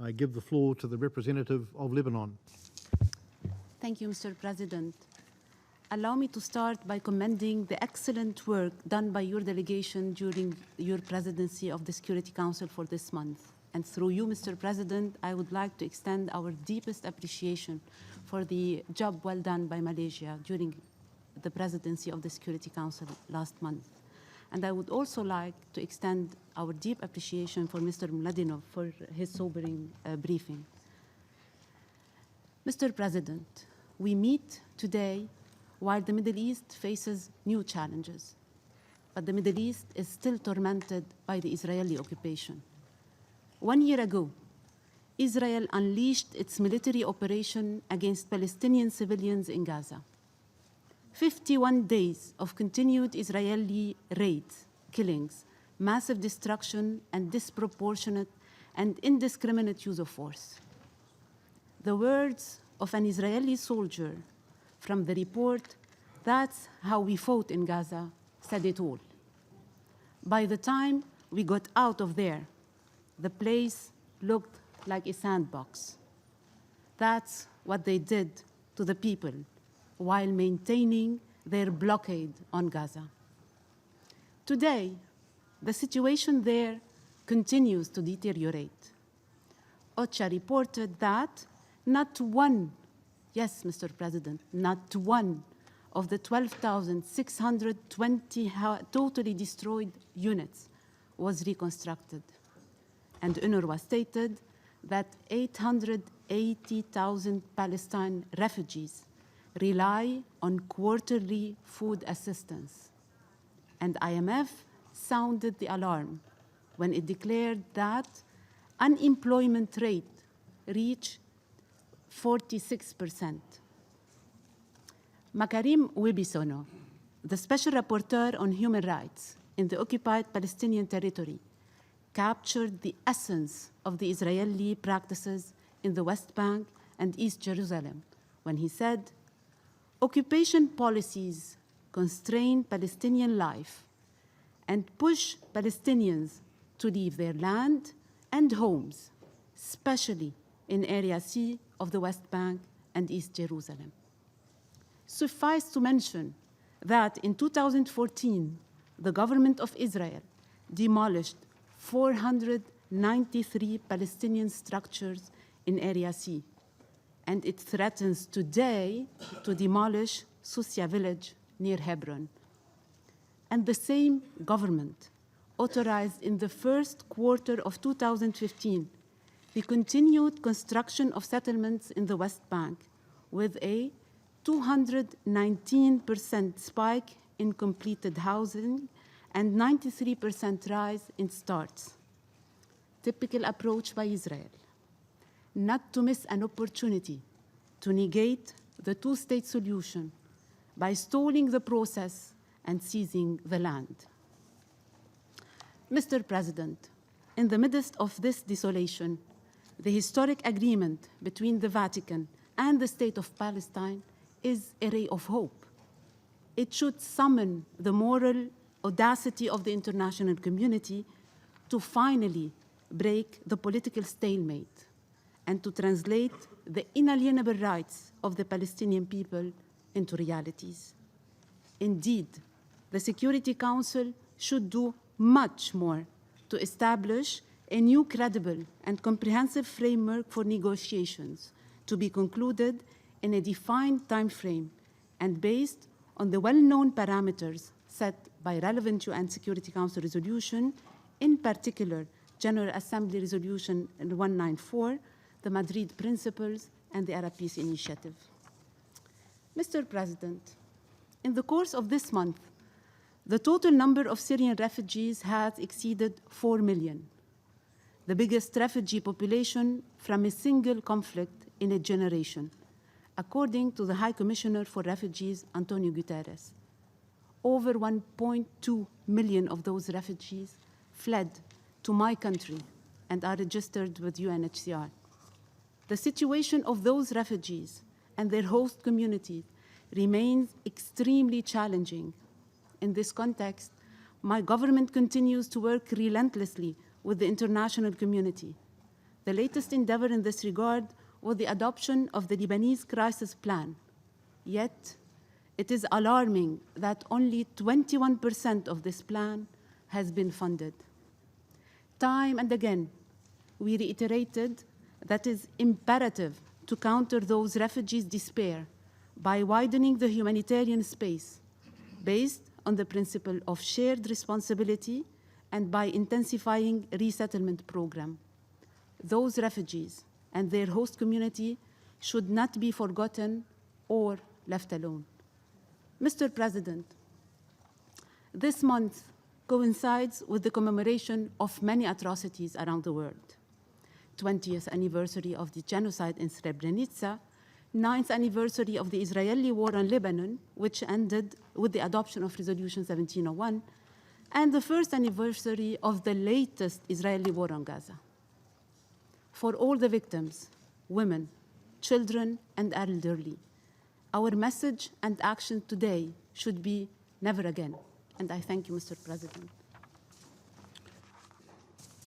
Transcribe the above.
I give the floor to the representative of Lebanon. Thank you, Mr. President. Allow me to start by commending the excellent work done by your delegation during your presidency of the Security Council for this month. And through you, Mr. President, I would like to extend our deepest appreciation for the job well done by Malaysia during the presidency of the Security Council last month. And I would also like to extend our deep appreciation for Mr. Mladinov for his sobering briefing. Mr. President, we meet today while the Middle East faces new challenges, but the Middle East is still tormented by the Israeli occupation. 1 year ago, Israel unleashed its military operation against Palestinian civilians in Gaza. 51 days of continued Israeli raids, killings, massive destruction, and disproportionate and indiscriminate use of force. The words of an Israeli soldier from the report, "That's how we fought in Gaza," said it all. By the time we got out of there, the place looked like a sandbox. That's what they did to the people while maintaining their blockade on Gaza. Today, the situation there continues to deteriorate. OCHA reported that not one, yes, Mr. President, not one of the 12,620 totally destroyed units was reconstructed. And UNRWA stated that 880,000 Palestinian refugees rely on quarterly food assistance. And IMF sounded the alarm when it declared that unemployment rate reached 46%. Makarim Wibisono, the Special Rapporteur on Human Rights in the occupied Palestinian territory, captured the essence of the Israeli practices in the West Bank and East Jerusalem when he said, "Occupation policies constrain Palestinian life and push Palestinians to leave their land and homes, especially in Area C of the West Bank and East Jerusalem." Suffice to mention that in 2014, the government of Israel demolished 493 Palestinian structures in Area C, and it threatens today to demolish Susia village near Hebron. And the same government authorized in the first quarter of 2015 the continued construction of settlements in the West Bank with a 219% spike in completed housing and 93% rise in starts. Typical approach by Israel, not to miss an opportunity to negate the two-state solution by stalling the process and seizing the land. Mr. President, in the midst of this desolation, the historic agreement between the Vatican and the State of Palestine is a ray of hope. It should summon the moral audacity of the international community to finally break the political stalemate and to translate the inalienable rights of the Palestinian people into realities. Indeed, the Security Council should do much more to establish a new credible and comprehensive framework for negotiations to be concluded in a defined time frame and based on the well-known parameters set by relevant UN Security Council resolution, in particular General Assembly Resolution 194, the Madrid Principles, and the Arab Peace Initiative. Mr. President, in the course of this month, the total number of Syrian refugees has exceeded 4 million, the biggest refugee population from a single conflict in a generation, according to the High Commissioner for Refugees, Antonio Guterres. Over 1.2 million of those refugees fled to my country and are registered with UNHCR. The situation of those refugees and their host communities remains extremely challenging. In this context, my government continues to work relentlessly with the international community The latest endeavor in this regard was the adoption of the Lebanese crisis plan. Yet, it is alarming that only 21% of this plan has been funded. Time and again, we reiterated that it is imperative to counter those refugees' despair by widening the humanitarian space based on the principle of shared responsibility and by intensifying resettlement program. Those refugees and their host community should not be forgotten or left alone. Mr. President, this month coincides with the commemoration of many atrocities around the world. 20th anniversary of the genocide in Srebrenica, 9th anniversary of the Israeli war on Lebanon, which ended with the adoption of Resolution 1701, and the first anniversary of the latest Israeli war on Gaza. For all the victims, women, children, and elderly, our message and action today should be never again. And I thank you, Mr. President.